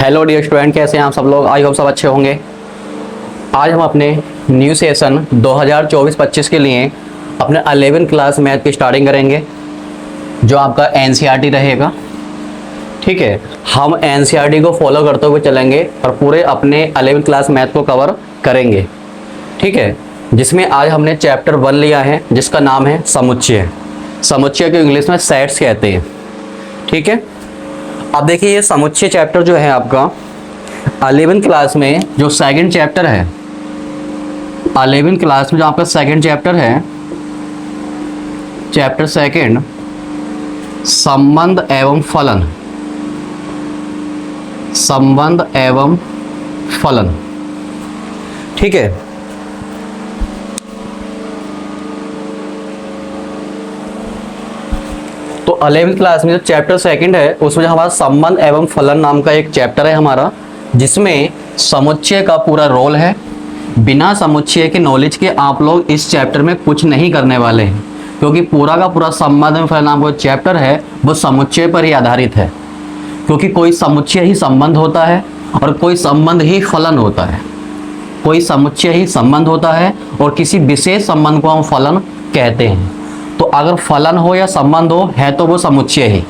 Hello dear student, कैसे हैं आप सब लोग। आई होप सब अच्छे होंगे। आज हम अपने न्यू सेशन 2024-25 के लिए अपने 11th क्लास मैथ की स्टार्टिंग करेंगे, जो आपका एनसीईआरटी रहेगा। ठीक है, हम एनसीईआरटी को फॉलो करते हुए चलेंगे और पूरे अपने 11th क्लास मैथ को कवर करेंगे। ठीक है, जिसमें आज हमने चैप्टर 1 लिया है, जिसका नाम है समुच्चय। समुच्चय को इंग्लिश में सेट्स कहते हैं। ठीक है, अब देखिए ये समुच्चय चैप्टर जो है आपका 11th क्लास में जो सेकंड चैप्टर है, 11th क्लास में जो आपका सेकंड चैप्टर है, चैप्टर सेकंड संबंध एवं फलन। संबंध एवं फलन। ठीक है, तो 11th क्लास में जो चैप्टर सेकंड है उसमें जो हमारा संबंध एवं फलन नाम का एक चैप्टर है हमारा, जिसमें समुच्चय का पूरा रोल है। बिना समुच्चय के नॉलेज के आप लोग इस चैप्टर में कुछ नहीं करने वाले हैं, क्योंकि पूरा का पूरा संबंध एवं फलन नाम का चैप्टर है वो समुच्चय पर ही आधारित है। क्योंकि कोई समुच्चय ही संबंध होता है और कोई संबंध ही फलन होता है। कोई समुच्चय ही संबंध होता है और किसी विशेष संबंध को हम फलन कहते हैं। तो अगर फलन हो या संबंध हो है तो वो समुच्चय ही।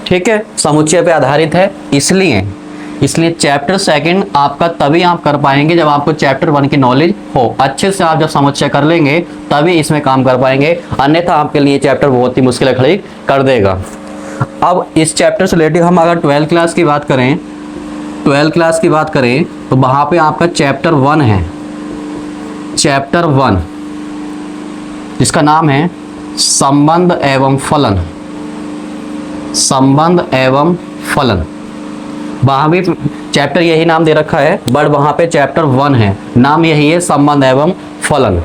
ठीक है, समुच्चय पे आधारित है। इसलिए चैप्टर सेकंड आपका तभी आप कर पाएंगे जब आपको चैप्टर 1 की नॉलेज हो। अच्छे से आप जब समुच्चय कर लेंगे तभी इसमें काम कर पाएंगे, अन्यथा आपके लिए चैप्टर बहुत ही मुश्किल खड़ी कर देगा। अब इस चैप्टर से रिलेटेड हम अगर 12th क्लास की बात करें, 12th क्लास की बात करें तो वहां पे आपका चैप्टर 1 है, चैप्टर 1 जिसका नाम है संबंध एवं फलन। संबंध एवं फलन, वहां भी चैप्टर यही नाम दे रखा है, बट वहां पे चैप्टर 1 है, नाम यही है संबंध एवं फलन।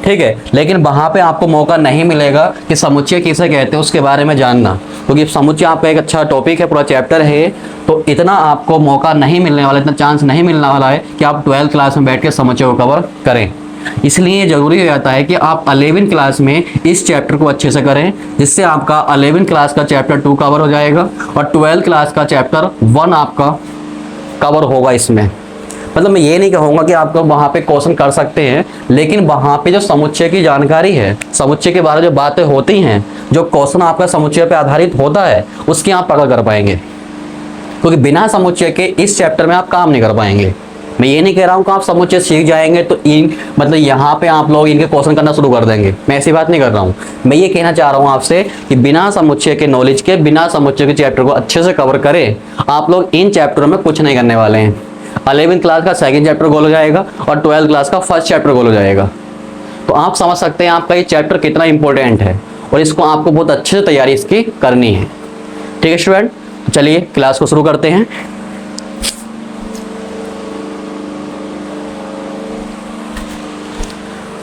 ठीक है, लेकिन वहां पे आपको मौका नहीं मिलेगा कि समुच्चय किसे कहते हैं उसके बारे में जानना, क्योंकि समुच्चय आपका एक अच्छा टॉपिक है, पूरा चैप्टर है। तो इतना आपको मौका नहीं मिलने वाला, इतना चांस नहीं मिलने वाला है कि आप 12th क्लास में बैठ के समुच्चय को कवर करें। इसलिए जरूरी हो जाता है कि आप 11th क्लास में इस चैप्टर को अच्छे से करें, जिससे आपका 11th क्लास का चैप्टर 2 कवर हो जाएगा और 12th क्लास का चैप्टर 1 आपका कवर होगा। इसमें मतलब मैं ये नहीं कहूँगा कि आपको वहाँ पे क्वेश्चन कर सकते हैं, लेकिन वहाँ पे जो समुच्चय की जानकारी है, समुच्चय के बारे में जो बातें होती हैं, जो क्वेश्चन आपका समुच्चय पे आधारित होता है, उसकी आप पकड़ कर पाएंगे। क्योंकि बिना समुच्चय के इस चैप्टर में आप काम नहीं कर पाएंगे। मैं ये नहीं कह रहा हूँ कि आप समुच्चय सीख जाएंगे तो मतलब यहाँ पे आप लोग इनके क्वेश्चन करना शुरू कर देंगे, मैं ऐसी बात नहीं कर रहा हूँ। मैं ये कहना चाह रहा हूँ आपसे कि बिना समुच्चय के नॉलेज के, बिना समुच्चय के चैप्टर को अच्छे से कवर करें, आप लोग इन चैप्टरों में कुछ नहीं करने वाले हैं। 11th क्लास का सेकंड चैप्टर गोल हो जाएगा और 12th क्लास का फर्स्ट चैप्टर गोल हो जाएगा। तो आप समझ सकते हैं आपका ये चैप्टर कितना इंपॉर्टेंट है और इसको आपको बहुत अच्छे से तैयारी इसकी करनी है। ठीक है स्टूडेंट, चलिए क्लास को शुरू करते हैं।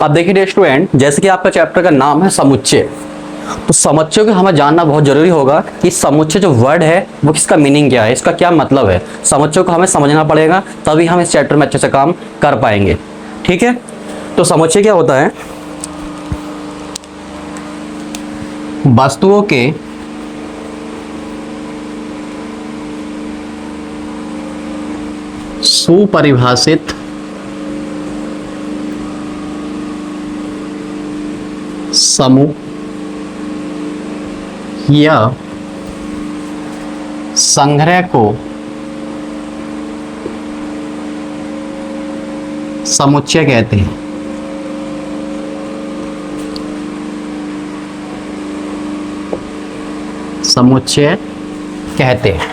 अब देखिए स्टूडेंट, जैसे कि आपका चैप्टर का नाम है समुच्चय, तो समुच्चय को हमें जानना बहुत जरूरी होगा कि समुच्चय जो वर्ड है वो किसका मीनिंग क्या है, इसका क्या मतलब है। समुच्चय को हमें समझना पड़ेगा, तभी हम इस चैप्टर में अच्छे से काम कर पाएंगे। ठीक है, तो समुच्चय क्या होता है? वस्तुओं के सुपरिभाषित समूह या संग्रह को समुच्चय कहते हैं। समुच्चय कहते हैं।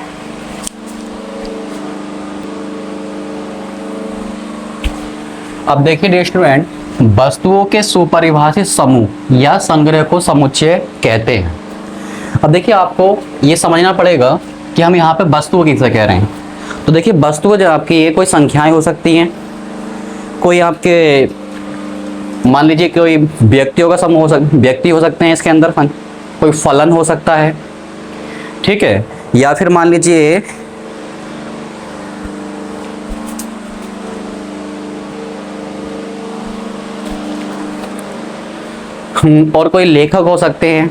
अब देखिए डियर स्टूडेंट, वस्तुओं के सुपरिभाषित समूह या संग्रह को समुच्चय कहते हैं। अब देखिए आपको ये समझना पड़ेगा कि हम यहाँ पे वस्तुओं किसे कह रहे हैं। तो देखिए वस्तुएं जो आपकी ये कोई संख्याएं हो सकती हैं, कोई आपके मान लीजिए कोई व्यक्तियों का समूह व्यक्ति हो सकते हैं इसके अंदर, कोई फलन हो सकता है। ठीक है, या फिर मान लीजिए और कोई लेखक हो सकते हैं।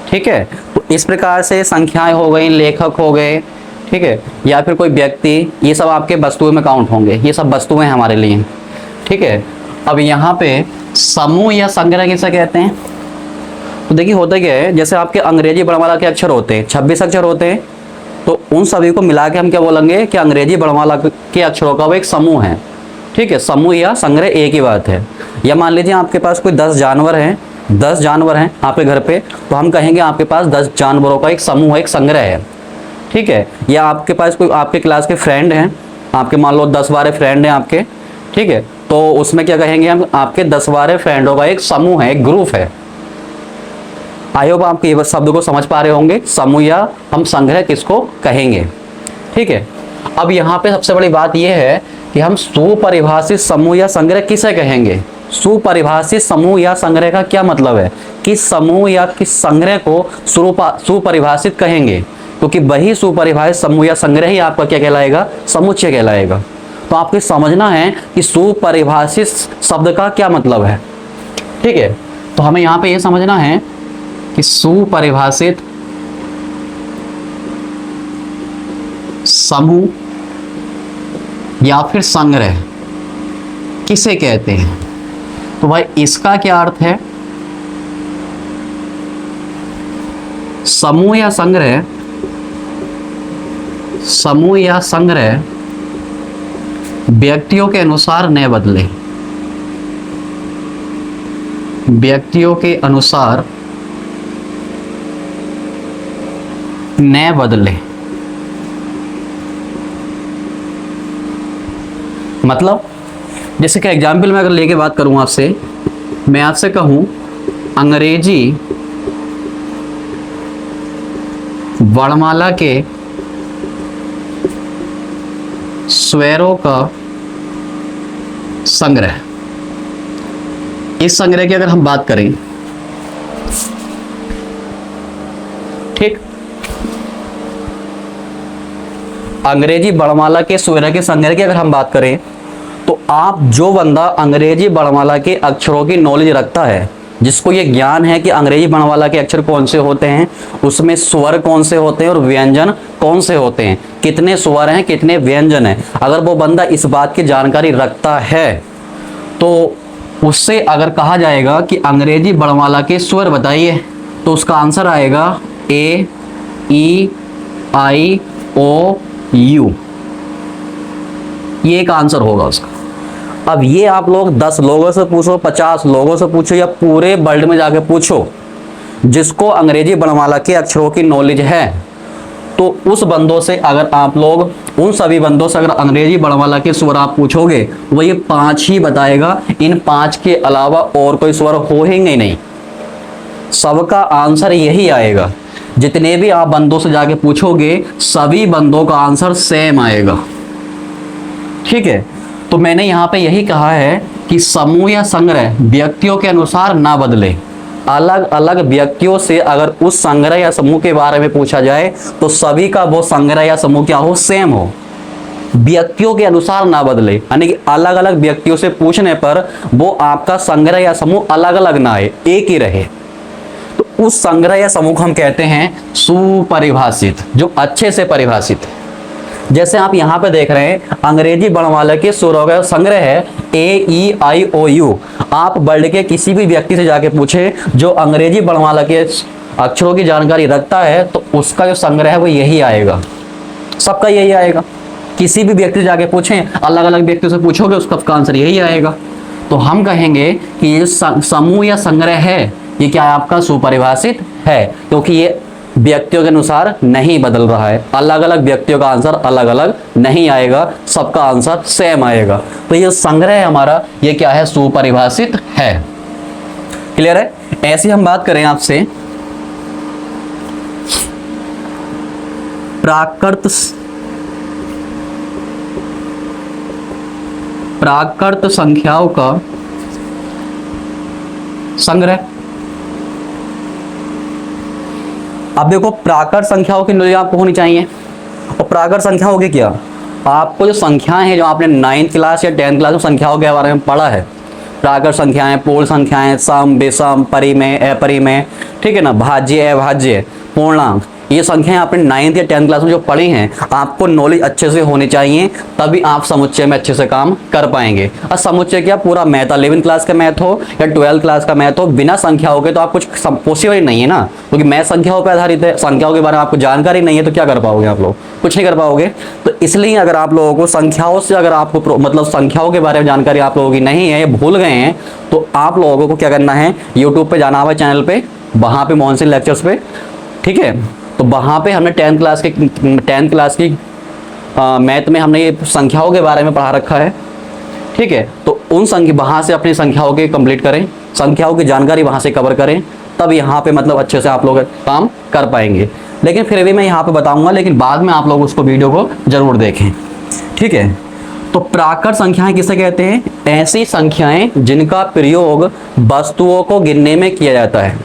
ठीक है, तो इस प्रकार से संख्याएं हो गई, लेखक हो गए, ठीक है, या फिर कोई व्यक्ति, ये सब आपके वस्तुओं में काउंट होंगे, ये सब वस्तुएं हैं हमारे लिए, ठीक है। अब यहाँ पे समूह या संग्रह किसे कहते हैं? तो देखिए होता क्या है, जैसे आपके अंग्रेजी वर्णमाला के अक्षर होते हैं, 26 अक्षर होते हैं, तो उन सभी को मिला के हम क्या बोलेंगे कि अंग्रेजी वर्णमाला के अक्षरों का वो एक समूह है, ठीक है। समूह या संग्रह एक ही बात है। या मान लीजिए आपके पास कोई 10 जानवर हैं, 10 जानवर हैं आपके घर पे, तो हम कहेंगे आपके पास 10 जानवरों का एक समूह है, एक संग्रह है, ठीक है। या आपके पास कोई आपके क्लास के फ्रेंड हैं, आपके मान लो 10-12 फ्रेंड हैं आपके, ठीक है, तो उसमें क्या कहेंगे हम, आपके 10-12 फ्रेंडों का एक समूह है, एक ग्रुप है। आई होप आप ये शब्द को समझ पा रहे होंगे, समूह या हम संग्रह किसको कहेंगे, ठीक है। अब यहाँ पे सबसे बड़ी बात यह है कि हम सुपरिभाषित समूह या संग्रह किसे कहेंगे। सुपरिभाषित समूह या संग्रह का क्या मतलब है, किस समूह या किस संग्रह को सुपरिभाषित कहेंगे, क्योंकि वही सुपरिभाषित समूह या संग्रह ही आपका क्या कहलाएगा, समुच्चय कहलाएगा। तो आपको समझना है कि सुपरिभाषित शब्द का क्या मतलब है, ठीक है। तो हमें यहाँ पे ये समझना है कि सुपरिभाषित समूह या फिर संग्रह किसे कहते हैं। तो भाई इसका क्या अर्थ है, समूह या संग्रह, समूह या संग्रह व्यक्तियों के अनुसार न बदले, व्यक्तियों के अनुसार न बदले। मतलब जैसे कि एग्जाम्पल में अगर लेके बात करूं आपसे, मैं आपसे कहूं अंग्रेजी वर्णमाला के स्वरों का संग्रह, इस संग्रह की अगर हम बात करें, ठीक, अंग्रेजी वर्णमाला के स्वर के संग्रह की अगर हम बात करें, तो आप जो बंदा अंग्रेजी वर्णमाला के अक्षरों की नॉलेज रखता है, जिसको ये ज्ञान है कि अंग्रेजी वर्णमाला के अक्षर कौन से होते हैं, उसमें स्वर कौन से होते हैं और व्यंजन कौन से होते हैं, कितने स्वर हैं कितने व्यंजन हैं, अगर वो बंदा इस बात की जानकारी रखता है, तो उससे अगर कहा जाएगा कि अंग्रेजी वर्णमाला के स्वर बताइए, तो उसका आंसर आएगा ए, ई, आई, ओ, यू, ये एक आंसर होगा उसका। अब ये आप लोग 10 लोगों से पूछो, 50 लोगों से पूछो, या पूरे वर्ल्ड में जाके पूछो जिसको अंग्रेजी वर्णमाला के अक्षरों की नॉलेज है, तो उस बंदों से अगर आप लोग, उन सभी बंदों से अगर अंग्रेजी वर्णमाला के स्वर आप पूछोगे, वो ये 5 ही बताएगा, इन 5 के अलावा और कोई स्वर होंगे नहीं, सबका आंसर यही आएगा। जितने भी आप बंदों से जाके पूछोगे, सभी बंदों का आंसर सेम आएगा, ठीक है। तो मैंने यहाँ पे यही कहा है कि समूह या संग्रह व्यक्तियों के अनुसार ना बदले। अलग अलग व्यक्तियों से अगर उस संग्रह या समूह के बारे में पूछा जाए, तो सभी का वो संग्रह या समूह क्या हो, सेम हो, व्यक्तियों के अनुसार ना बदले, यानी कि अलग अलग व्यक्तियों से पूछने पर वो आपका संग्रह या समूह अलग अलग ना आए, एक ही रहे, तो उस संग्रह या समूह को हम कहते हैं सुपरिभाषित, जो अच्छे से परिभाषित है। जैसे आप यहाँ पे देख रहे हैं अंग्रेजी वर्णमाला के स्वरों का संग्रह है ए, ई, आई, ओ, यू। आप वर्ल्ड के किसी भी व्यक्ति से जाके पूछे जो अंग्रेजी वर्णमाला के अक्षरों की जानकारी रखता है, तो उसका जो संग्रह है वो यही आएगा, सबका यही आएगा। किसी भी व्यक्ति से जाके पूछें, अलग अलग व्यक्तियों से पूछोगे, उसका आंसर यही आएगा। तो हम कहेंगे कि ये समूह या संग्रह है, ये क्या है, आपका सुपरिभाषित है, क्योंकि ये व्यक्तियों के अनुसार नहीं बदल रहा है, अलग अलग व्यक्तियों का आंसर अलग अलग नहीं आएगा, सबका आंसर सेम आएगा। तो ये संग्रह है हमारा, ये क्या है, सुपरिभाषित है। क्लियर है। ऐसी हम बात करें आपसे प्राकृत संख्याओं का संग्रह। अब देखो, प्राकृत संख्याओं की नॉलेज आपको होनी चाहिए। और प्राकृत संख्या होगी क्या, आपको जो संख्याएं हैं, जो आपने 9th क्लास या 10th क्लास में संख्याओं के बारे में पढ़ा है, प्राकृत संख्याएं, पूर्ण संख्याएं, सम, विषम, परिमेय, अपरिमेय, ठीक है ना, भाज्य, अभाज्य, पूर्णांक, ये संख्याएं आपने 9th या 10th क्लास में जो पढ़ी हैं, आपको नॉलेज अच्छे से होनी चाहिए, तभी आप समुच्चय में अच्छे से काम कर पाएंगे। और समुच्चय क्या, पूरा मैथ, 11th क्लास का मैथ हो या 12th क्लास का मैथ हो, बिना संख्याओं के तो आप कुछ पॉसिबल ही नहीं है ना, क्योंकि मैथ संख्याओं पर आधारित है। संख्याओं के बारे में आपको जानकारी नहीं है तो क्या कर पाओगे आप लोग, कुछ नहीं कर पाओगे। तो इसलिए अगर आप लोगों को संख्याओं से, अगर आपको मतलब संख्याओं के बारे में जानकारी आप लोगों की नहीं है या भूल गए हैं, तो आप लोगों को क्या करना है, यूट्यूब पे जाना हुआ चैनल पे, वहाँ पे मोहन लेक्चर्स पे, ठीक है। तो वहाँ पे हमने 10th क्लास की मैथ में हमने ये संख्याओं के बारे में पढ़ा रखा है, ठीक है। तो उन वहाँ से अपनी संख्याओं के कंप्लीट करें, संख्याओं की जानकारी वहाँ से कवर करें, तब यहाँ पे मतलब अच्छे से आप लोग काम कर पाएंगे। लेकिन फिर भी मैं यहाँ पे बताऊँगा, लेकिन बाद में आप लोग उसको वीडियो को ज़रूर देखें, ठीक है। तो प्राकृत संख्याएं किसे कहते हैं, ऐसी संख्याएं जिनका प्रयोग वस्तुओं को गिनने में किया जाता है।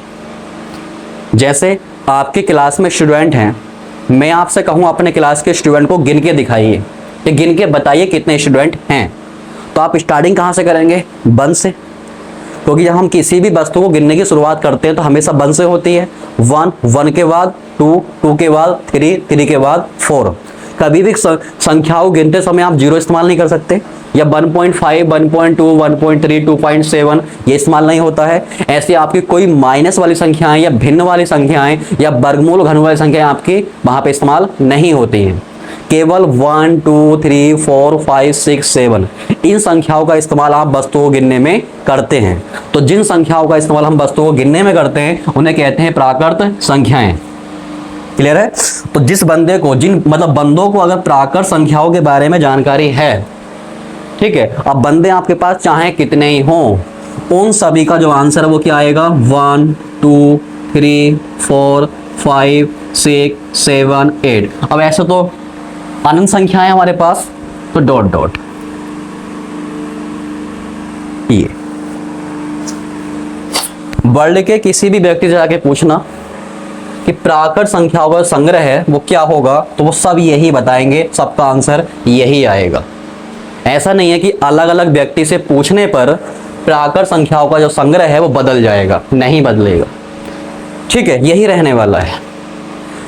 जैसे आपके क्लास में स्टूडेंट हैं, मैं आपसे कहूँ अपने क्लास के स्टूडेंट को गिन के दिखाइए, तो गिन के बताइए कितने स्टूडेंट हैं, तो आप स्टार्टिंग कहाँ से करेंगे, 1 से, क्योंकि जब हम किसी भी वस्तु को गिनने की शुरुआत करते हैं तो हमेशा 1 से होती है। 1 के बाद 2 के बाद 3 के बाद 4। कभी भी संख्याओं गिनते समय आप 0 इस्तेमाल नहीं कर सकते, या 1.5, 1.2, 1.3, 2.7 ये इस्तेमाल नहीं होता है। ऐसी आपकी कोई माइनस वाली संख्याएं या भिन्न वाली संख्याएं या वर्गमूल घन वाली संख्याएं आपकी वहां पे इस्तेमाल नहीं होती हैं। केवल 1, 2, 3, 4, 5, 6, 7 इन संख्याओं का इस्तेमाल आप वस्तुओं को गिनने में करते हैं। तो जिन संख्याओं का इस्तेमाल हम वस्तुओं को गिनने में करते हैं उन्हें कहते हैं प्राकृत संख्याएं। क्लियर है। तो जिस बंदे को, जिन मतलब बंदों को अगर प्राकृत संख्याओं के बारे में जानकारी है, ठीक है, अब बंदे आपके पास चाहे कितने ही हों, उन सभी का जो आंसर है वो क्या आएगा, 1, 2, 3, 4, 5, 6, 7, 8। अब ऐसे तो अनंत संख्याएं हमारे पास, तो डॉट डॉट ये वर्ल्ड के किसी भी व्यक्ति से जाके पूछना कि प्राकृत संख्याओं का संग्रह है वो क्या होगा, तो वो सब यही बताएंगे, सबका आंसर यही आएगा। ऐसा नहीं है कि अलग अलग व्यक्ति से पूछने पर प्राकृत संख्याओं का जो संग्रह है वो बदल जाएगा, नहीं बदलेगा, ठीक है, यही रहने वाला है।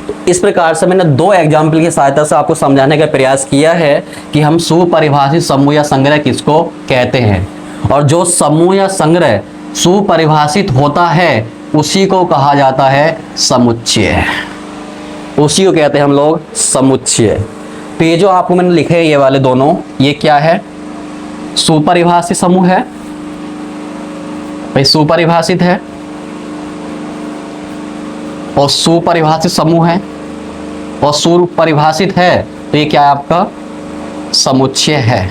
तो इस प्रकार से मैंने 2 एग्जाम्पल की सहायता से आपको समझाने का प्रयास किया है कि हम सुपरिभाषित समूह या संग्रह किसको कहते हैं, और जो समूह या संग्रह सुपरिभाषित होता है उसी को कहा जाता है समुच्चय, उसी को कहते हैं हम लोग समुच्चय। तो ये जो आपको मैंने लिखे हैं ये वाले दोनों, ये क्या है, सुपरिभाषित समूह है भाई, सुपरिभाषित है, और सुपरिभाषित समूह है, और सुपरिभाषित है, तो ये क्या है आपका समुच्चय है,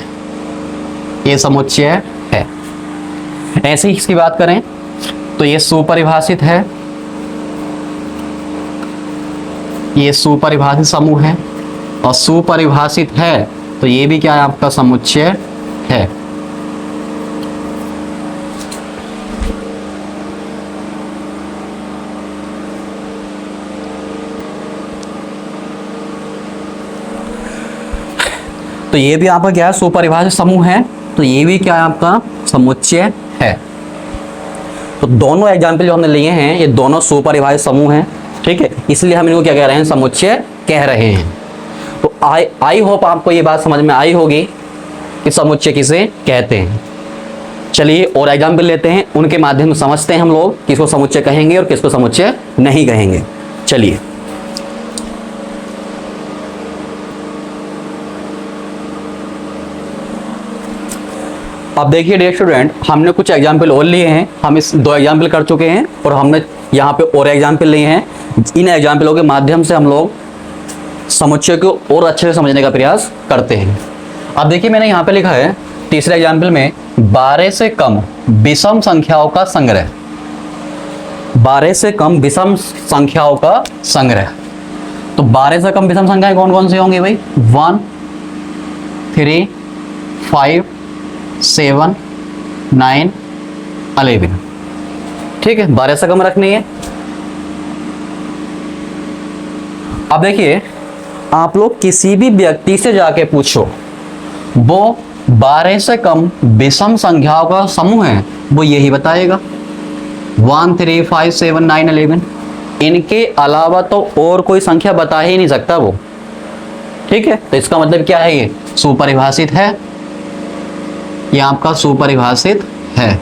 ये समुच्चय है। ऐसे ही इसकी बात करें तो ये सुपरिभाषित है, ये सुपरिभाषित समूह है, और सुपरिभाषित है तो ये भी क्या है आपका समुच्चय है। तो ये भी आपका क्या है, सुपरिभाषित समूह है, तो ये भी क्या है आपका समुच्चय है। तो दोनों एग्जाम्पल जो हमने लिए हैं ये दोनों सुपरिभाषित समूह हैं, ठीक है, इसलिए हम इनको क्या कह रहे हैं, समुच्चय कह रहे हैं। तो आई होप आपको ये बात समझ में आई होगी कि समुच्चय किसे कहते हैं। चलिए और एग्जाम्पल लेते हैं, उनके माध्यम से समझते हैं हम लोग किसको समुच्चय कहेंगे और किसको समुच्चय नहीं कहेंगे। चलिए अब देखिए डियर स्टूडेंट, हमने कुछ एग्जाम्पल और लिए हैं, हम इस 2 एग्जाम्पल कर चुके हैं और हमने यहाँ पे और एग्जाम्पल लिए हैं। इन एग्जाम्पलों के माध्यम से हम लोग समुच्चय को और अच्छे से समझने का प्रयास करते हैं। अब देखिए मैंने यहाँ पे लिखा है तीसरे एग्जाम्पल में 12 से कम विषम संख्याओं का संग्रह, 12 से कम विषम संख्याओं का संग्रह। तो 12 से कम विषम संख्याएं कौन कौन सी होंगी भाई, 1, 3, 5, 7, 9, 11, ठीक है, 12 से कम रखनी है। अब देखिए आप लोग किसी भी व्यक्ति से जाके पूछो, वो 12 से कम विषम संख्याओं का समूह है, वो यही बताएगा 1, 3, 5, 7, 9, 11। इनके अलावा तो और कोई संख्या बता ही नहीं सकता वो। ठीक है, तो इसका मतलब क्या है, ये सुपरिभाषित है, ये आपका सुपरिभाषित है,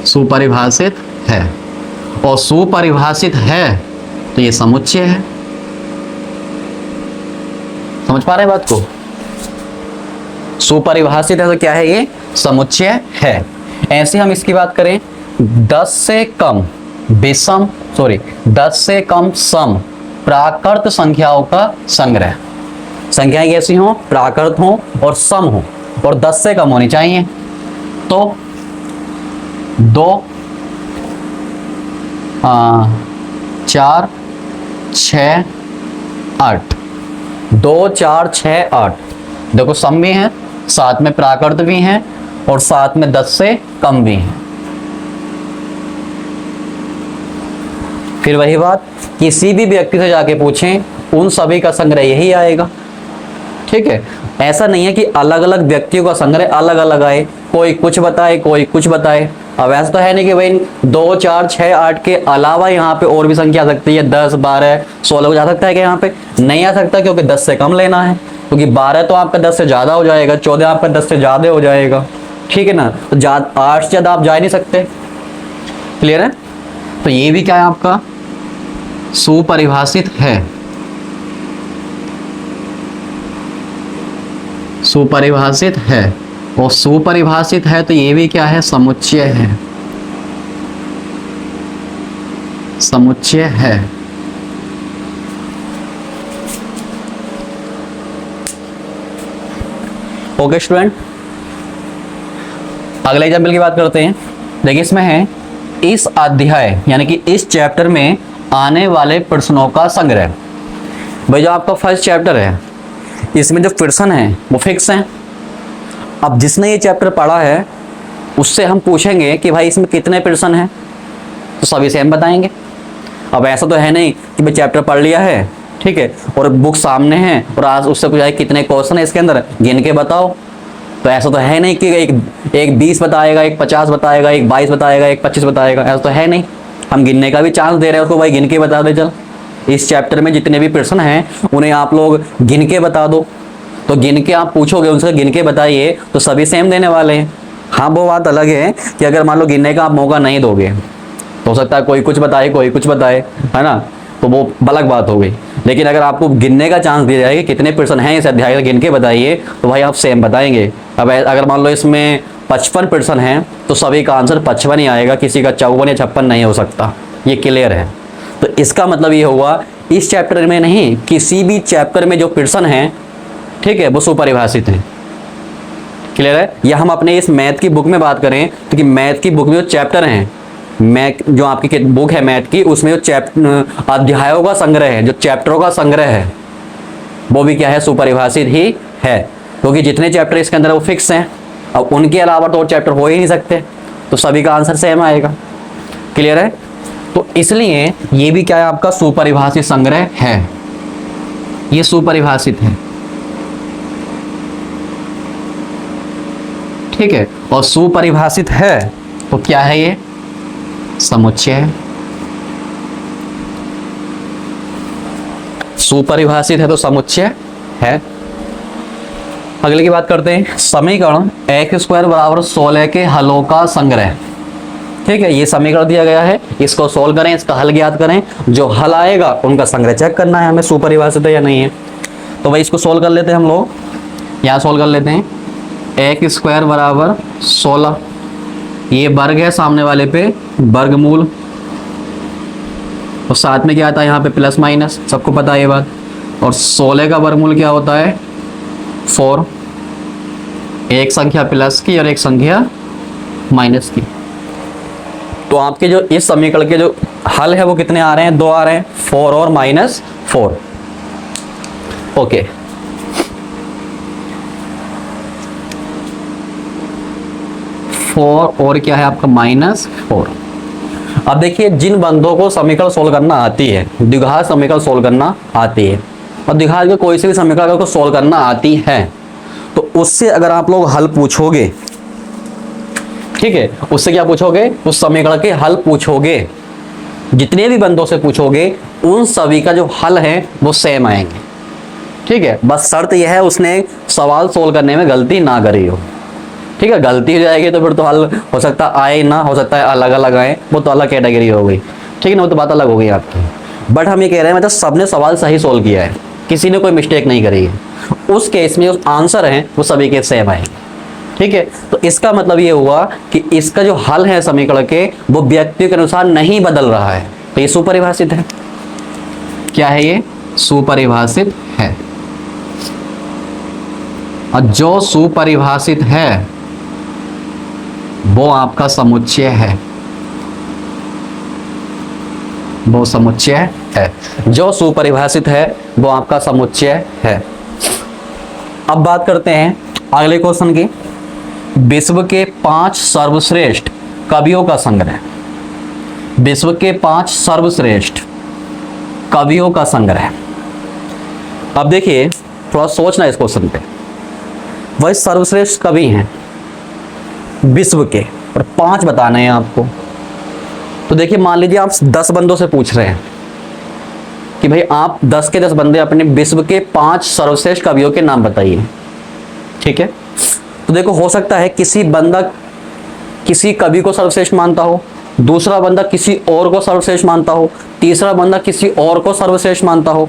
सुपरिभाषित है। और सुपरिभाषित है तो ये समुच्चय है। समझ पा रहे हैं बात को? सुपरिभाषित है तो क्या है, ये समुच्चय है। ऐसे हम इसकी बात करें, 10 से कम विषम 10 से कम सम प्राकृत संख्याओं का संग्रह। संख्याएं कैसी हो, प्राकृत हो और सम हो और 10 से कम होनी चाहिए। तो 2 4 6 8, 2 4 6 8, देखो सम भी है, साथ में प्राकृत भी हैं और साथ में 10 से कम भी हैं। फिर वही बात, किसी भी व्यक्ति से जाके पूछें उन सभी का संग्रह यही आएगा। ठीक है, ऐसा नहीं है कि अलग अलग व्यक्तियों का संग्रह अलग अलग आए, कोई कुछ बताए कोई कुछ बताए। अब ऐसा तो है नहीं कि भाई 2 4 6 8 के अलावा यहाँ पे और भी संख्या आ सकती है, 10 12 16 जा सकता है कि यहाँ पे नहीं आ सकता, क्योंकि 10 से कम लेना है, क्योंकि 12 तो आपका 10 से ज़्यादा हो जाएगा, 14 आपका 10 से ज़्यादा हो जाएगा। ठीक है ना, तो 8 से ज़्यादा आप जा ही नहीं सकते। क्लियर है? तो ये भी क्या है, आपका सुपरिभाषित है, सुपरिभाषित है। और सुपरिभाषित है तो ये भी क्या है, समुच्चय है, समुच्चय है। ओके स्टूडेंट, अगले एग्जाम्पल की बात करते हैं। देखिए इसमें है, इस अध्याय यानी कि इस चैप्टर में आने वाले प्रश्नों का संग्रह। भाई जो आपका फर्स्ट चैप्टर है इसमें जो प्रश्न है वो फिक्स हैं। अब जिसने ये चैप्टर पढ़ा है उससे हम पूछेंगे कि भाई इसमें कितने प्रश्न हैं, तो सभी से हम बताएंगे। अब ऐसा तो है नहीं कि भाई चैप्टर पढ़ लिया है, ठीक है, और बुक सामने है और आज उससे पूछा कितने क्वेश्चन है इसके अंदर, गिन के बताओ। तो ऐसा तो है नहीं कि एक 20 बताएगा, एक 50 बताएगा, एक 22 बताएगा, एक 25 बताएगा, ऐसा तो है नहीं। हम गिनने का भी चांस दे रहे हैं उसको, भाई गिन के बता दे चल। इस चैप्टर में जितने भी प्रश्न हैं उन्हें आप लोग गिन के बता दो। तो गिन के आप पूछोगे उनसे, गिन के बताइए, तो सभी सेम देने वाले हैं। हाँ, वो बात अलग है कि अगर मान लो गिनने का आप मौका नहीं दोगे तो हो सकता है कोई कुछ बताए कोई कुछ बताए, है ना, तो वो अलग बात हो गई। लेकिन अगर आपको गिनने का चांस दिया जाएगा कितने प्रश्न हैं इस अध्याय का, गिन के बताइए, तो भाई आप सेम बताएंगे। अब अगर मान लो इसमें 55 प्रश्न हैं तो सभी का आंसर 55 ही आएगा, किसी का 54 या 56 नहीं हो सकता। ये क्लियर है? तो इसका मतलब ये हुआ इस चैप्टर में नहीं, किसी भी चैप्टर में जो प्रश्न हैं, ठीक है, वो सुपरिभाषित हैं। क्लियर है? या हम अपने इस मैथ की बुक में बात करें तो कि मैथ की बुक में जो चैप्टर हैं, मैथ जो आपकी बुक है मैथ की, उसमें जो अध्यायों का संग्रह है, जो चैप्टरों का संग्रह है, वो भी क्या है, सुपरिभाषित ही है। क्योंकि जितने चैप्टर इसके अंदर वो फिक्स हैं, अब उनके अलावा तो और चैप्टर हो ही नहीं सकते, तो सभी का आंसर सेम आएगा। क्लियर है? तो इसलिए ये भी क्या है, आपका सुपरिभाषित संग्रह है, ये सुपरिभाषित है। ठीक है, और सुपरिभाषित है तो क्या है, ये समुच्चय है। सुपरिभाषित है तो समुच्चय है। अगले की बात करते हैं, समीकरण x² बराबर 16 के हलों का संग्रह। ठीक है, ये समीकरण दिया गया है, इसको सोल्व करें, इसका हल ज्ञात करें, जो हल आएगा उनका संग्रह चेक करना है हमें, सुपरिभाषित है या नहीं है। तो भाई इसको सोल्व कर लेते हैं हम लोग, यहाँ सोल्व कर लेते हैं। x² बराबर 16, ये वर्ग है, सामने वाले पे वर्गमूल, और साथ में क्या आता है यहाँ पे प्लस माइनस, सबको पता है ये बात। और 16 का वर्गमूल क्या होता है, 4, एक संख्या प्लस की और एक संख्या माइनस की। तो आपके जो इस समीकरण के जो हल है वो कितने आ रहे हैं, 2 आ रहे हैं, 4 और -4। ओके, और क्या है आपका -4। अब देखिए, जिन बंदों को समीकरण सोल्व करना आती है, द्विघात समीकरण सोल्व करना आती है, और द्विघात के कोई से भी समीकरण अगर को सोल्व करना आती है, तो उससे अगर आप लोग हल पूछोगे, ठीक है, उससे क्या पूछोगे, उस समीकरण के हल पूछोगे। जितने भी बंदों से पूछोगे उन सभी का जो हल है वो सेम आएंगे। ठीक है, बस शर्त यह है उसने सवाल सोल्व करने में गलती ना करी हो। ठीक है, गलती हो जाएगी तो फिर तो हल हो सकता आए ना, हो सकता है अलग अलग आए, वो तो अलग कैटेगरी हो गई। ठीक है ना, वो तो बात अलग हो गई आपकी। बट हम ये कह रहे हैं मतलब सबने सवाल सही सोल्व किया है, किसी ने कोई मिस्टेक नहीं करी है, उस केस में उस आंसर है वो सभी के सेम आएंगे। ठीक है, तो इसका मतलब ये हुआ कि इसका जो हल है समीकरण के वो व्यक्ति के अनुसार नहीं बदल रहा है, तो ये सुपरिभाषित है। क्या है ये, सुपरिभाषित है। और जो सुपरिभाषित है वो आपका समुच्चय है, वो समुच्चय है। जो सुपरिभाषित है वो आपका समुच्चय है। अब बात करते हैं अगले क्वेश्चन की। विश्व के 5 सर्वश्रेष्ठ कवियों का संग्रह। विश्व के 5 सर्वश्रेष्ठ कवियों का संग्रह। अब देखिए थोड़ा सोचना इस क्वेश्चन पे। वह सर्वश्रेष्ठ कवि हैं विश्व के और 5 बताने हैं आपको। तो देखिए मान लीजिए आप 10 बंदों से पूछ रहे हैं कि भाई आप 10 के 10 बंदे अपने विश्व के 5 सर्वश्रेष्ठ कवियों के नाम बताइए। ठीक है, तो देखो हो सकता है किसी बंदा किसी कवि को सर्वश्रेष्ठ मानता हो, दूसरा बंदा किसी और को सर्वश्रेष्ठ मानता हो, तीसरा बंदा किसी और को सर्वश्रेष्ठ मानता हो।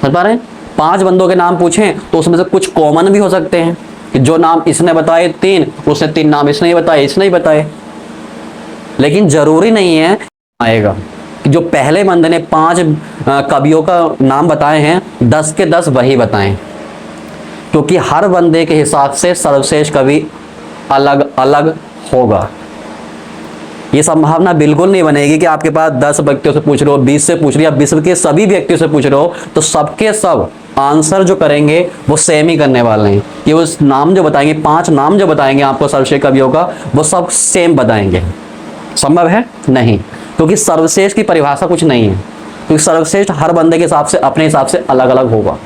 समझ पा रहे हैं? 5 बंदों के नाम पूछें तो उसमें से कुछ कॉमन भी हो सकते हैं कि जो नाम इसने बताए 3, उसने 3 नाम इसने ही बताए, इसने ही बताए। लेकिन जरूरी नहीं है आएगा कि जो पहले बंदे ने 5 कवियों का नाम बताए हैं 10 के 10 वही बताएं, क्योंकि हर बंदे के हिसाब से सर्वश्रेष्ठ कवि अलग अलग होगा। ये संभावना बिल्कुल नहीं बनेगी कि आपके पास 10 व्यक्तियों से पूछ रहे हो, 20 से पूछ रहे हो, विश्व के सभी व्यक्तियों से पूछ रहे हो तो सबके सब आंसर जो करेंगे वो सेम ही करने वाले हैं कि वो नाम जो बताएंगे, 5 नाम जो बताएंगे आपको सर्वश्रेष्ठ कवियों का, वो सब सेम बताएंगे। संभव है? नहीं, क्योंकि सर्वश्रेष्ठ की परिभाषा कुछ नहीं है, क्योंकि सर्वश्रेष्ठ हर बंदे के हिसाब से अपने हिसाब से अलग अलग होगा।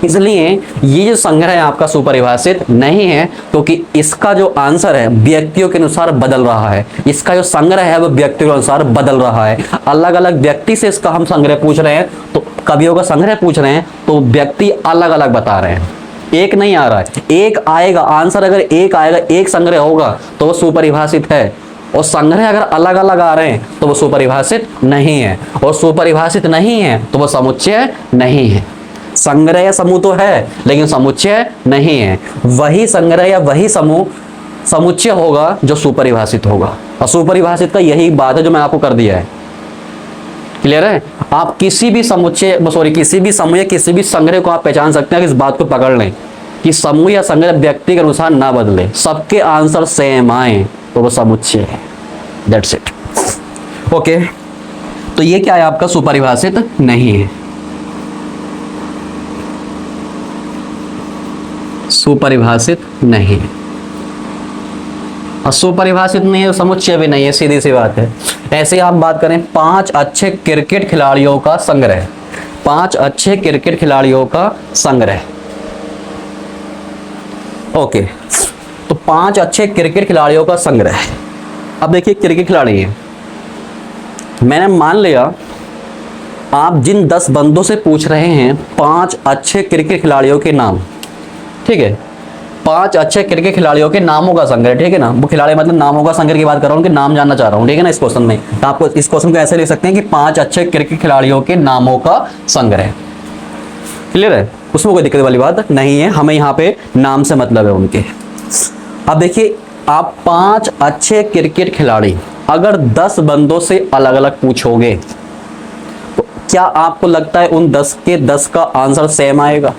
इसलिए ये जो संग्रह है आपका सुपरिभाषित नहीं है, क्योंकि इसका जो आंसर है व्यक्तियों के अनुसार बदल रहा है। इसका जो संग्रह है वो व्यक्तियों के अनुसार बदल रहा है। अलग अलग व्यक्ति से इसका हम संग्रह पूछ रहे हैं, तो कवियों का संग्रह पूछ रहे हैं तो व्यक्ति अलग अलग बता रहे हैं, एक नहीं आ रहा है। एक आएगा आंसर, अगर एक आएगा, एक संग्रह होगा तो वो सुपरिभाषित है, और संग्रह अगर अलग अलग आ रहे हैं तो वो सुपरिभाषित नहीं है, और सुपरिभाषित नहीं है तो वो समुच्चय नहीं है। संग्रह या समूह तो है लेकिन समुच्चय नहीं है। वही संग्रह या वही समूह समुच्चय होगा जो सुपरिभाषित होगा, और सुपरिभाषित का यही बात है जो मैं आपको कर दिया है। क्लियर है? आप किसी भी समुच्चय किसी भी समूह या किसी भी संग्रह को आप पहचान सकते हैं कि इस बात को पकड़ लें कि समूह या संग्रह व्यक्ति के अनुसार ना बदले, सबके आंसर सेम आए तो वो समुच्चय है। That's it. ओके, तो ये क्या है आपका सुपरिभाषित नहीं है। सुपरिभाषित नहीं है, और सुपरिभाषित नहीं है, समुच्चय भी नहीं है, सीधी सी बात है। ऐसे आप बात करें 5 अच्छे क्रिकेट खिलाड़ियों का संग्रह, 5 अच्छे क्रिकेट खिलाड़ियों का संग्रह। ओके, तो 5 अच्छे क्रिकेट खिलाड़ियों का संग्रह। अब देखिए क्रिकेट खिलाड़ी हैं, मैंने मान लिया आप जिन 10 बंदों से पूछ रहे हैं 5 अच्छे क्रिकेट खिलाड़ियों के नाम, ठीक है, 5 अच्छे क्रिकेट खिलाड़ियों के नामों का संग्रह। ठीक है ना, वो खिलाड़ी मतलब नामों का संग्रह की बात कर रहा हूँ, उनके नाम जानना चाह रहा हूँ। ठीक है ना, इस क्वेश्चन में तो आपको इस क्वेश्चन को ऐसे लिख सकते हैं कि 5 अच्छे क्रिकेट खिलाड़ियों के नामों का संग्रह। क्लियर है? उसमें कोई दिक्कत वाली बात नहीं है, हमें यहाँ पे नाम से मतलब है उनके। अब देखिए आप 5 अच्छे क्रिकेट खिलाड़ी अगर 10 बंदों से अलग अलग पूछोगे तो क्या आपको लगता है उन 10 के 10 का आंसर सेम आएगा?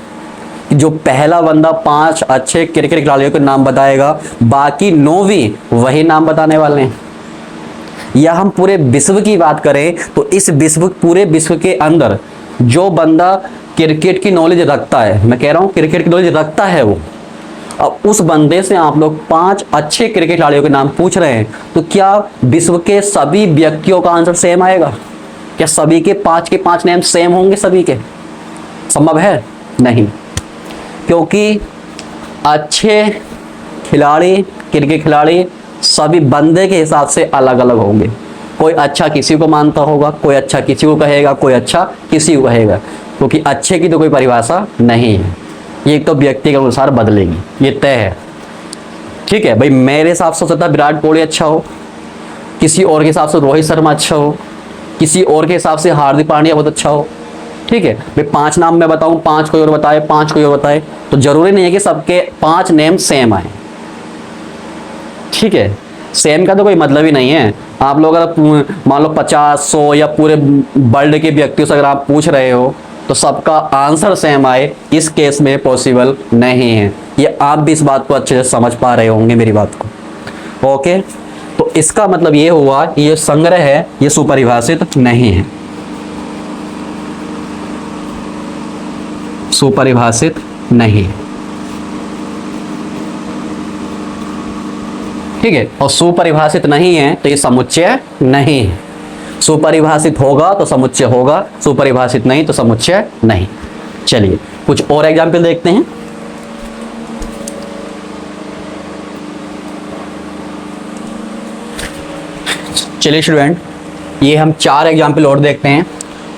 जो पहला बंदा 5 अच्छे क्रिकेट खिलाड़ियों के नाम बताएगा, बाकी 9 भी वही नाम बताने वाले हैं। या हम पूरे विश्व की बात करें तो इस पूरे विश्व के अंदर जो बंदा क्रिकेट की नॉलेज रखता है, मैं कह रहा हूं क्रिकेट की नॉलेज रखता है वो, अब उस बंदे से आप लोग 5 अच्छे क्रिकेट खिलाड़ियों के नाम पूछ रहे हैं, तो क्या विश्व के सभी व्यक्तियों का आंसर सेम आएगा? क्या सभी के 5 के 5 नेम सेम होंगे सभी के? संभव है? नहीं, क्योंकि अच्छे खिलाड़ी क्रिकेट खिलाड़ी सभी बंदे के हिसाब से अलग अलग होंगे। कोई अच्छा किसी को मानता होगा, कोई अच्छा किसी को कहेगा, कोई अच्छा किसी को कहेगा, क्योंकि अच्छे की तो कोई परिभाषा नहीं है, ये तो व्यक्ति के अनुसार बदलेगी, ये तय है। ठीक है भाई, मेरे हिसाब से हो सकता है विराट कोहली अच्छा हो, किसी और के हिसाब से रोहित शर्मा अच्छा हो, किसी और के हिसाब से हार्दिक पांड्या बहुत अच्छा हो। ठीक है भाई, 5 नाम मैं बताऊं, 5 कोई और बताए, 5 कोई और बताए, तो जरूरी नहीं है कि सबके 5 नेम सेम आए। ठीक है, सेम का तो कोई मतलब ही नहीं है। आप लोग अगर मान लो 50, 100 या पूरे वर्ल्ड के व्यक्तियों से अगर आप पूछ रहे हो तो सबका आंसर सेम आए, इस केस में पॉसिबल नहीं है। ये आप भी इस बात को अच्छे से समझ पा रहे होंगे मेरी बात को। ओके, तो इसका मतलब ये हुआ ये संग्रह है, ये सुपरिभाषित नहीं है, सुपरिभाषित नहीं है। ठीक है, और सुपरिभाषित नहीं है तो ये समुच्चय नहीं है। सुपरिभाषित होगा तो समुच्चय होगा, सुपरिभाषित नहीं तो समुच्चय नहीं। चलिए कुछ और एग्जाम्पल देखते हैं। चलिए स्टूडेंट, ये हम 4 एग्जाम्पल और देखते हैं,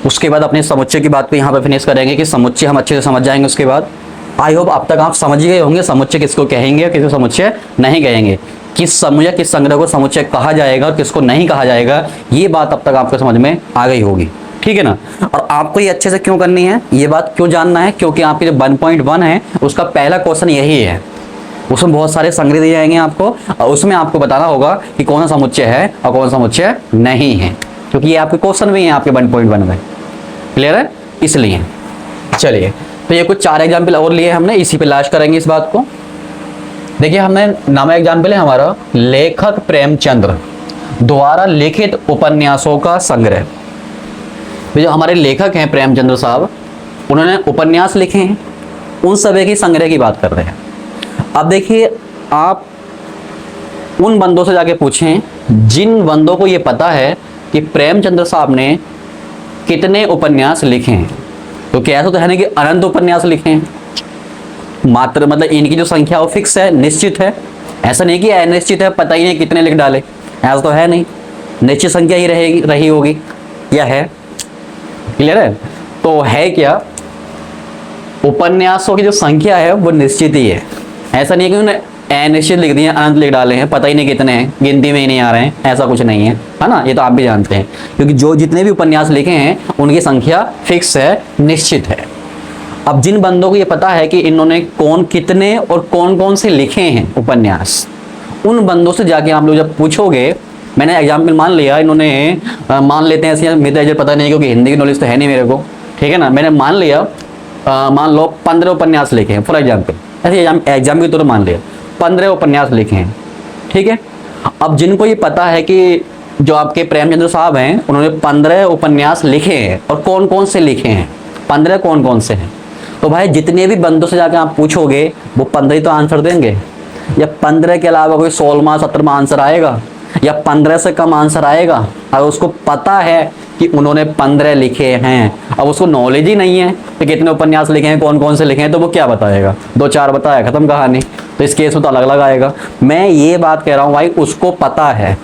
उसके बाद अपने समुच्चय की बात को यहाँ पे फिनिश करेंगे कि समुच्चय हम अच्छे से समझ जाएंगे। उसके बाद आई होप अब तक आप समझ गए होंगे समुच्चय किसको कहेंगे और किसको समुच्चय नहीं कहेंगे, किस समूह किस संग्रह को समुच्चय कहा जाएगा और किसको नहीं कहा जाएगा, ये बात अब तक आपको समझ में आ गई होगी। ठीक है ना, और आपको ये अच्छे से क्यों करनी है, ये बात क्यों जानना है, क्योंकि आपके जो 1.1 है उसका पहला क्वेश्चन यही है। उसमें बहुत सारे संग्रह दिए जाएंगे आपको, और उसमें आपको बताना होगा कि कौन सा समुच्चय है और कौन सा समुच्चय नहीं है, क्योंकि ये आपके क्वेश्चन भी हैं आपके 1.1 में। क्लियर है, इसलिए चलिए तो ये कुछ 4 एग्जाम्पल और लिए हमने, इसी पे लास्ट करेंगे इस बात को। देखिए हमने नाम एग्जाम्पल है हमारा लेखक प्रेमचंद्र द्वारा लिखित उपन्यासों का संग्रह। जो हमारे लेखक हैं प्रेमचंद्र साहब, उन्होंने उपन्यास लिखे हैं, उन सभी की संग्रह की बात कर रहे हैं। अब देखिए, आप उन बंदों से जाके पूछें जिन बंदों को ये पता है कि प्रेमचंद्र साहब ने कितने उपन्यास लिखे हैं, तो क्या ऐसा तो है नहीं कि अनंत उपन्यास लिखे हैं, मात्र मतलब इनकी जो संख्या वो फिक्स है, निश्चित है। ऐसा नहीं कि अनिश्चित है, पता ही नहीं कितने लिख डाले, ऐसा तो है नहीं, निश्चित संख्या ही रही होगी, या है। क्लियर है, तो है क्या, उपन्यासों की जो संख्या है वो निश्चित ही है। ऐसा नहीं है कि उन्होंने अनिश्चित लिख दिए, अनंत लिख डाले हैं, पता ही नहीं कितने हैं, गिनती में ही नहीं आ रहे हैं, ऐसा कुछ नहीं है ना। ये तो आप भी जानते हैं, क्योंकि जो जितने भी उपन्यास लिखे हैं उनकी संख्या फिक्स है, निश्चित है। अब जिन बंदों को ये पता है कि इन्होंने कौन कितने और कौन कौन से लिखे हैं उपन्यास, उन बंदों से जाके आप लोग जब पूछोगे, मैंने एग्जाम्पल मान लिया, इन्होंने मान लेते हैं ऐसे, मेरे पता नहीं क्योंकि हिंदी की नॉलेज तो है नहीं मेरे को। ठीक है ना, मैंने मान लिया, मान लो 15 उपन्यास लिखे हैं फॉर एग्जाम्पल, ऐसे एग्जाम के तौर पर मान लिया 15 उपन्यास लिखे हैं। ठीक है, अब जिनको ये पता है कि जो आपके प्रेमचंद्र साहब हैं उन्होंने 15 उपन्यास लिखे हैं और कौन कौन से लिखे हैं, 15 कौन कौन से हैं, तो भाई जितने भी बंदों से जाकर आप पूछोगे वो 15 ही तो आंसर देंगे, या 15 के अलावा कोई 16वां 17वां आंसर आएगा, या 15 से कम आंसर आएगा। अगर उसको पता है कि उन्होंने 15 लिखे हैं, अब उसको नॉलेज ही नहीं है कि कितने उपन्यास लिखे हैं, कौन कौन से लिखे हैं, तो वो क्या बताएगा, 2-4 बताया, खत्म कहानी। तो इस केस में तो अलग अलग आएगा। मैं ये बात कह रहा हूँ भाई, उसको पता है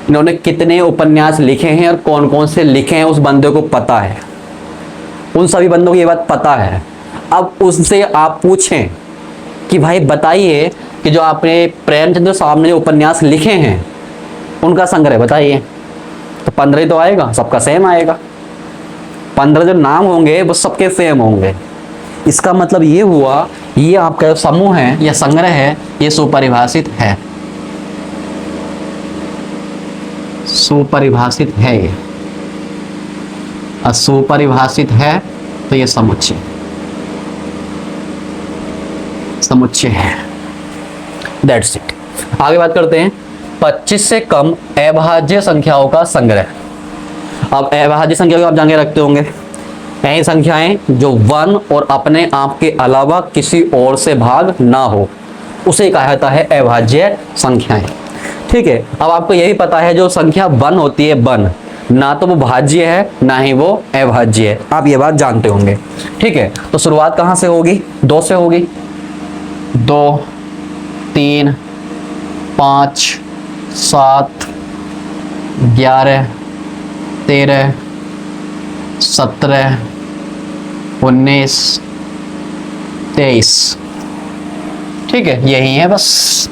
इन्होंने कितने उपन्यास लिखे हैं और कौन कौन से लिखे हैं, उस बंदे को पता है, उन सभी बंदों को ये बात पता है। अब उससे आप पूछें कि भाई बताइए कि जो आपने प्रेमचंद्र साहब ने जो उपन्यास लिखे हैं उनका संग्रह बताइए, तो 15 ही तो आएगा, सबका सेम आएगा। 15 जो नाम होंगे वो सबके सेम होंगे। इसका मतलब ये हुआ, ये आपका समूह है या संग्रह है, ये सुपरिभाषित है, सुपरिभाषित है। ये असुपरिभाषित है तो ये समुच्चय है। That's it. आगे बात करते हैं 25 से कम अभाज्य संख्याओं का संग्रह। अब अभाज्य संख्या को आप जान के रखते होंगे, ऐसी संख्याएं जो 1 और अपने आप के अलावा किसी और से भाग ना हो, उसे कहा जाता है अभाज्य संख्याएं। ठीक है, अब आपको यही पता है जो संख्या 1 होती है, 1 ना तो वो भाज्य है ना ही वो अभाज्य है, आप ये बात जानते होंगे। ठीक है, तो शुरुआत कहाँ से होगी, 2 से होगी, 2, 3, 5, 7, 11, 13, 17, 19, 23। ठीक है, यही है बस।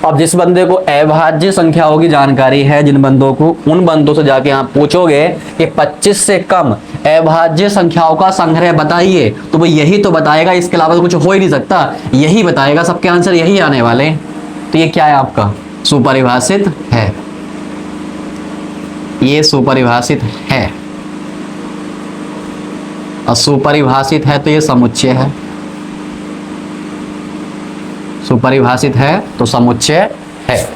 अब जिस बंदे को अभाज्य संख्याओं की जानकारी है, जिन बंदों को, उन बंदों से जाके आप पूछोगे कि 25 से कम अभाज्य संख्याओं का संग्रह बताइए, तो वो यही तो बताएगा, इसके अलावा तो कुछ हो ही नहीं सकता, यही बताएगा, सबके आंसर यही आने वाले। तो ये क्या है आपका? सुपरिभाषित है, ये सुपरिभाषित है। असुपरिभाषित है तो ये समुच्चय है, सुपरिभाषित है तो समुच्चय है।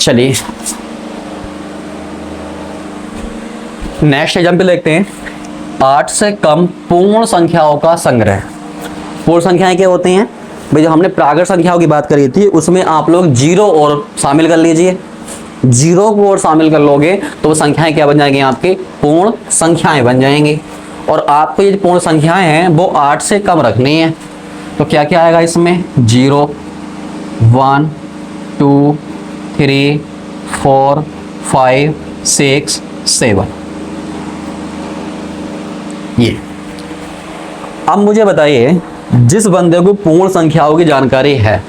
चलिए नेक्स्ट एग्जाम्पल देखते हैं। 8 से कम पूर्ण संख्याओं का संग्रह। पूर्ण संख्याएं क्या होती हैं भाई? जो हमने प्राकृत संख्याओं की बात करी थी, उसमें आप लोग जीरो और शामिल कर लीजिए। जीरो को और शामिल कर लोगे तो वो संख्याएं क्या बन जाएंगी? आपकी पूर्ण संख्याएं बन जाएंगी। और आपको ये पूर्ण संख्याएं हैं वो 8 से कम रखनी है। तो क्या क्या आएगा इसमें? 0, 1, 2, 3, 4, 5, 6, 7। ये अब मुझे बताइए, जिस बंदे को पूर्ण संख्याओं की जानकारी है,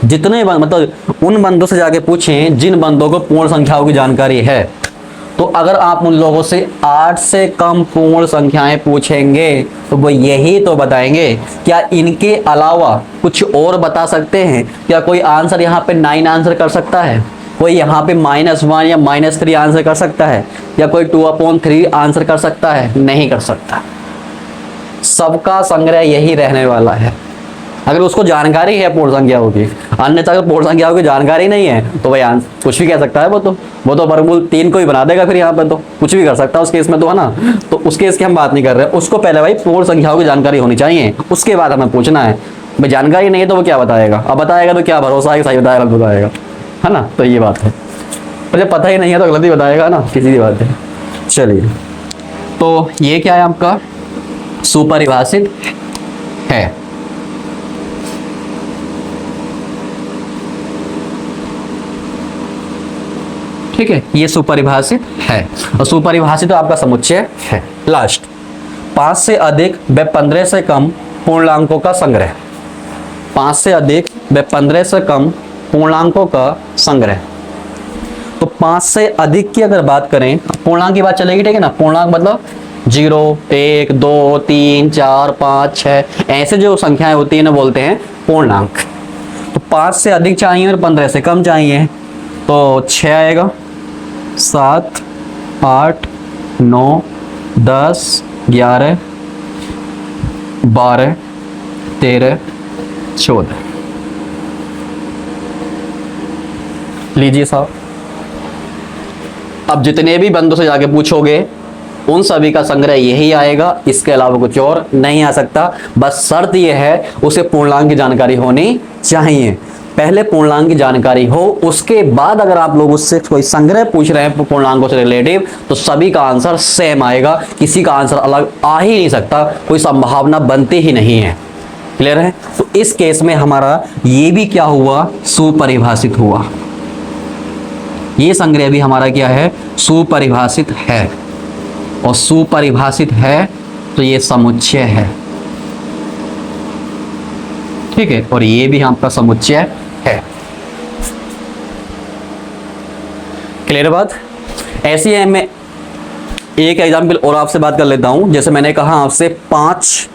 जितने मतलब उन बंदों से जाके पूछें जिन बंदों को पूर्ण संख्याओं की जानकारी है, तो अगर आप उन लोगों से 8 से कम पूर्ण संख्याएं पूछेंगे तो वो यही तो बताएंगे। क्या इनके अलावा कुछ और बता सकते हैं? क्या कोई आंसर यहाँ पे 9 आंसर कर सकता है? कोई यहाँ पे -1 या -3 आंसर कर सकता है? या कोई 2/3 आंसर कर सकता है? नहीं कर सकता। सबका संग्रह यही रहने वाला है, अगर उसको जानकारी है पूर्ण संख्याओं की। अन्यथा अगर पूर्ण संख्याओं की जानकारी नहीं है तो भाई कुछ भी कह सकता है। वो तो वर्गमूल 3 को ही बना देगा, फिर यहाँ पे तो कुछ भी कर सकता है उस केस में, तो है ना। तो उस केस की हम बात नहीं कर रहे। उसको पहले भाई पूर्ण संख्याओं की जानकारी होनी चाहिए, उसके बाद हमें पूछना है। भाई जानकारी नहीं है तो वो क्या बताएगा? अब बताएगा तो क्या भरोसा है, सही बताएगा गलत बताएगा, है ना। तो ये बात है। और जब पता ही नहीं है तो गलत ही बताएगा ना, किसी की बात है। चलिए, तो ये क्या है आपका? सुपरिभाषित है। ठीक है, ये सुपरिभाषित है। और सुपरिभाषित तो आपका समुच्चय है। लास्ट, 5 से अधिक व 15 से कम पूर्णांकों का संग्रह। 5 से अधिक व 15 से कम पूर्णांकों का संग्रह। तो 5 से अधिक की अगर बात करें, पूर्णांक की बात चलेगी, ठीक है ना। पूर्णांक मतलब 0, 1, 2, 3, 4, 5, 6 ऐसे जो संख्याएं होती है ना, बोलते हैं पूर्णांक। तो 5 से अधिक चाहिए और 15 से कम चाहिए, तो 6 आएगा, 7, 8, 9, 10, 11, 12, 13, 14। लीजिए साहब, अब जितने भी बंदों से जाके पूछोगे उन सभी का संग्रह यही आएगा, इसके अलावा कुछ और नहीं आ सकता। बस शर्त यह है उसे पूर्णांक की जानकारी होनी चाहिए। पहले पूर्णांक की जानकारी हो, उसके बाद अगर आप लोग उससे कोई संग्रह पूछ रहे हैं पूर्णांकों से रिलेटिव, तो सभी का आंसर सेम आएगा, किसी का आंसर अलग आ ही नहीं सकता, कोई संभावना बनती ही नहीं है। क्लियर है? तो इस केस में हमारा ये भी क्या हुआ? सुपरिभाषित हुआ। ये संग्रह भी हमारा क्या है? सुपरिभाषित है। और सुपरिभाषित है तो ये समुच्चय है। ठीक है, और ये भी आपका समुच्चय है। क्लियर बात? ऐसी है, मैं एक एग्जाम्पल और आपसे बात कर लेता हूं। जैसे मैंने कहा आपसे 5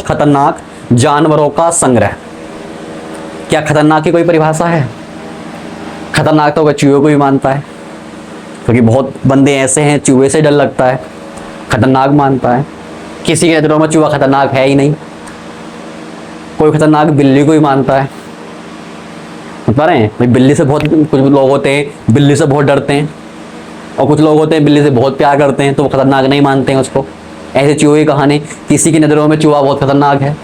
खतरनाक जानवरों का संग्रह। क्या खतरनाक की कोई परिभाषा है? खतरनाक तो चूहे को भी मानता है, क्योंकि बहुत बंदे ऐसे हैं चूहे से डर लगता है, खतरनाक मानता है। किसी के नजरों में चूहा खतरनाक है ही नहीं। कोई खतरनाक बिल्ली को ही मानता है। बता रहे हैं भाई, बिल्ली से बहुत, कुछ लोग होते हैं बिल्ली से बहुत डरते हैं, और कुछ लोग होते हैं बिल्ली से बहुत प्यार करते हैं, तो वो खतरनाक नहीं मानते हैं उसको। ऐसे चूहे की कहानी, किसी की नज़रों में चूहा बहुत खतरनाक है,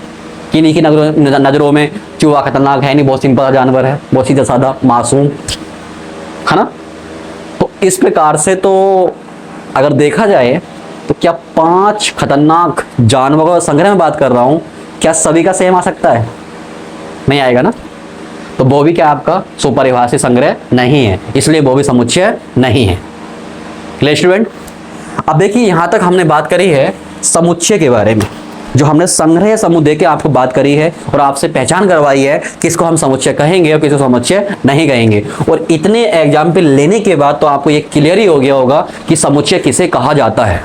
किन्हीं की नज़रों में चूहा खतरनाक है नहीं, बहुत सिंपल जानवर है, बहुत सीधा साधा मासूम, है ना। तो इस प्रकार से तो अगर देखा जाए तो क्या 5 खतरनाक जानवरों का संग्रह में बात कर रहा हूं, क्या सभी का सेम आ सकता है? नहीं आएगा ना। तो वो भी क्या आपका सुपरिभाषी संग्रह नहीं है, इसलिए वो भी समुच्चय नहीं है। Clear student? अब देखिए यहां तक हमने बात करी है समुच्चय के बारे में, जो हमने संग्रह समूह दे के आपको बात करी है और आपसे पहचान करवाई है किसको हम समुच्चय कहेंगे और किसको समुच्चय नहीं कहेंगे। और इतने एग्जाम्पल लेने के बाद तो आपको ये क्लियर ही हो गया होगा कि समुच्चय किसे कहा जाता है।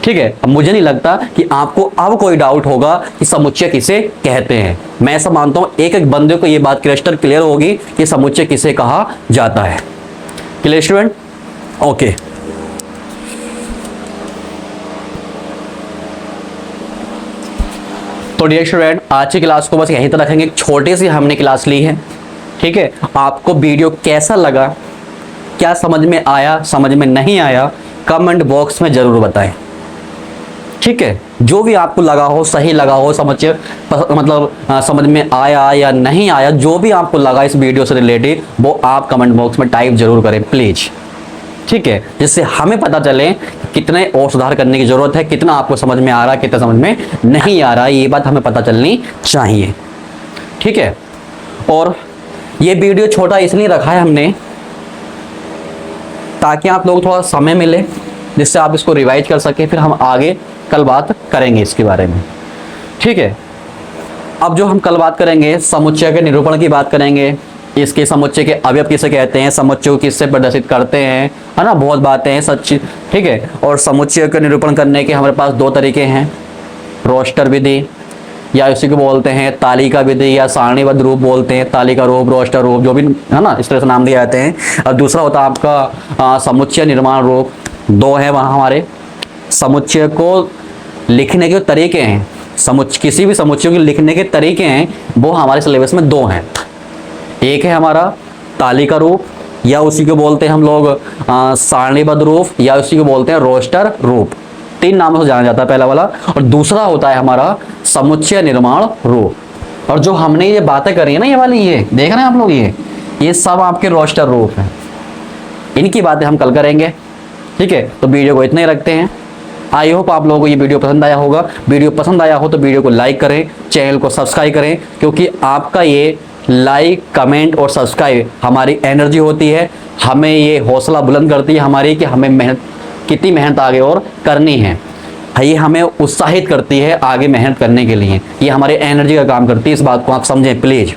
ठीक है, अब मुझे नहीं लगता कि आपको अब कोई डाउट होगा कि समुच्चय किसे कहते हैं। मैं ऐसा मानता हूं एक एक बंदे को ये बात क्रिस्टल क्लियर होगी कि समुच्चय किसे कहा जाता है। Clear student? ओके। तो डियर स्टूडेंट, आज की क्लास को बस यहीं तक रखेंगे। एक छोटी सी हमने क्लास ली है। ठीक है, आपको वीडियो कैसा लगा, क्या समझ में आया, समझ में नहीं आया, कमेंट बॉक्स में जरूर बताएं। ठीक है, जो भी आपको लगा हो, सही लगा हो, समुच्चय मतलब समझ में आया या नहीं आया, जो भी आपको लगा इस वीडियो से रिलेटेड वो आप कमेंट बॉक्स में टाइप जरूर करें प्लीज। ठीक है, जिससे हमें पता चले कितने और सुधार करने की जरूरत है, कितना आपको समझ में आ रहा है, कितना समझ में नहीं आ रहा है, ये बात हमें पता चलनी चाहिए। ठीक है, और ये वीडियो छोटा इसलिए रखा है हमने ताकि आप लोग थोड़ा समय मिले जिससे आप इसको रिवाइज कर सके, फिर हम आगे कल बात करेंगे इसके बारे में। ठीक है, अब जो हम कल बात करेंगे समुच्चय के निरूपण की बात करेंगे, इसके समुच्चय के अवयव किसे कहते हैं, समुच्चय को किससे प्रदर्शित करते हैं, है ना, बहुत बातें हैं सच्ची। ठीक है, और समुच्चय का निरूपण करने के हमारे पास 2 तरीके हैं, रोस्टर विधि या इसी को बोलते हैं तालिका विधि या सारणीबद्ध रूप बोलते हैं, तालिका रूप, रोस्टर रूप, जो भी है ना इस तरह से नाम दिए जाते हैं। और दूसरा होता है आपका समुच्चय निर्माण रूप। 2 है वहाँ हमारे। समुच्चय को लिखने के तरीके हैं, किसी भी समुच्चय को लिखने के तरीके हैं वो हमारे सिलेबस में 2 हैं। एक है हमारा तालिका रूप या उसी को बोलते हैं हम लोग सारणीबद्ध रूप या उसी को बोलते हैं रोस्टर रूप। 3 नामों से जाना जाता है पहला वाला। और दूसरा होता है हमारा समुच्चय निर्माण रूप। और जो हमने ये बातें करी है ना, ये वाली, ये देख रहे हैं आप लोग, ये सब आपके रोस्टर रूप हैं। इनकी बातें हम कल करेंगे। ठीक है, तो वीडियो को इतना ही रखते हैं। आई होप आप लोगों को ये वीडियो पसंद आया होगा। वीडियो पसंद आया हो तो वीडियो को लाइक करें, चैनल को सब्सक्राइब करें, क्योंकि आपका ये लाइक, कमेंट और सब्सक्राइब हमारी एनर्जी होती है, हमें ये हौसला बुलंद करती है हमारी कि हमें कितनी मेहनत आगे और करनी है। ये हमें उत्साहित करती है आगे मेहनत करने के लिए, ये हमारे एनर्जी का काम करती है। इस बात को आप समझें प्लीज़।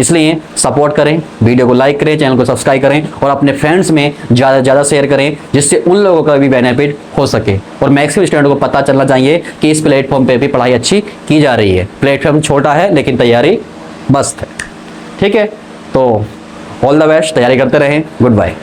इसलिए सपोर्ट करें, वीडियो को लाइक करें, चैनल को सब्सक्राइब करें और अपने फ्रेंड्स में ज़्यादा से ज़्यादा शेयर करें, जिससे उन लोगों का भी बेनिफिट हो सके और मैक्सिमम स्टूडेंट को पता चलना चाहिए कि इस प्लेटफॉर्म पे भी पढ़ाई अच्छी की जा रही है। प्लेटफॉर्म छोटा है लेकिन तैयारी मस्त है। ठीक है, तो ऑल द बेस्ट, तैयारी करते रहें। Good bye.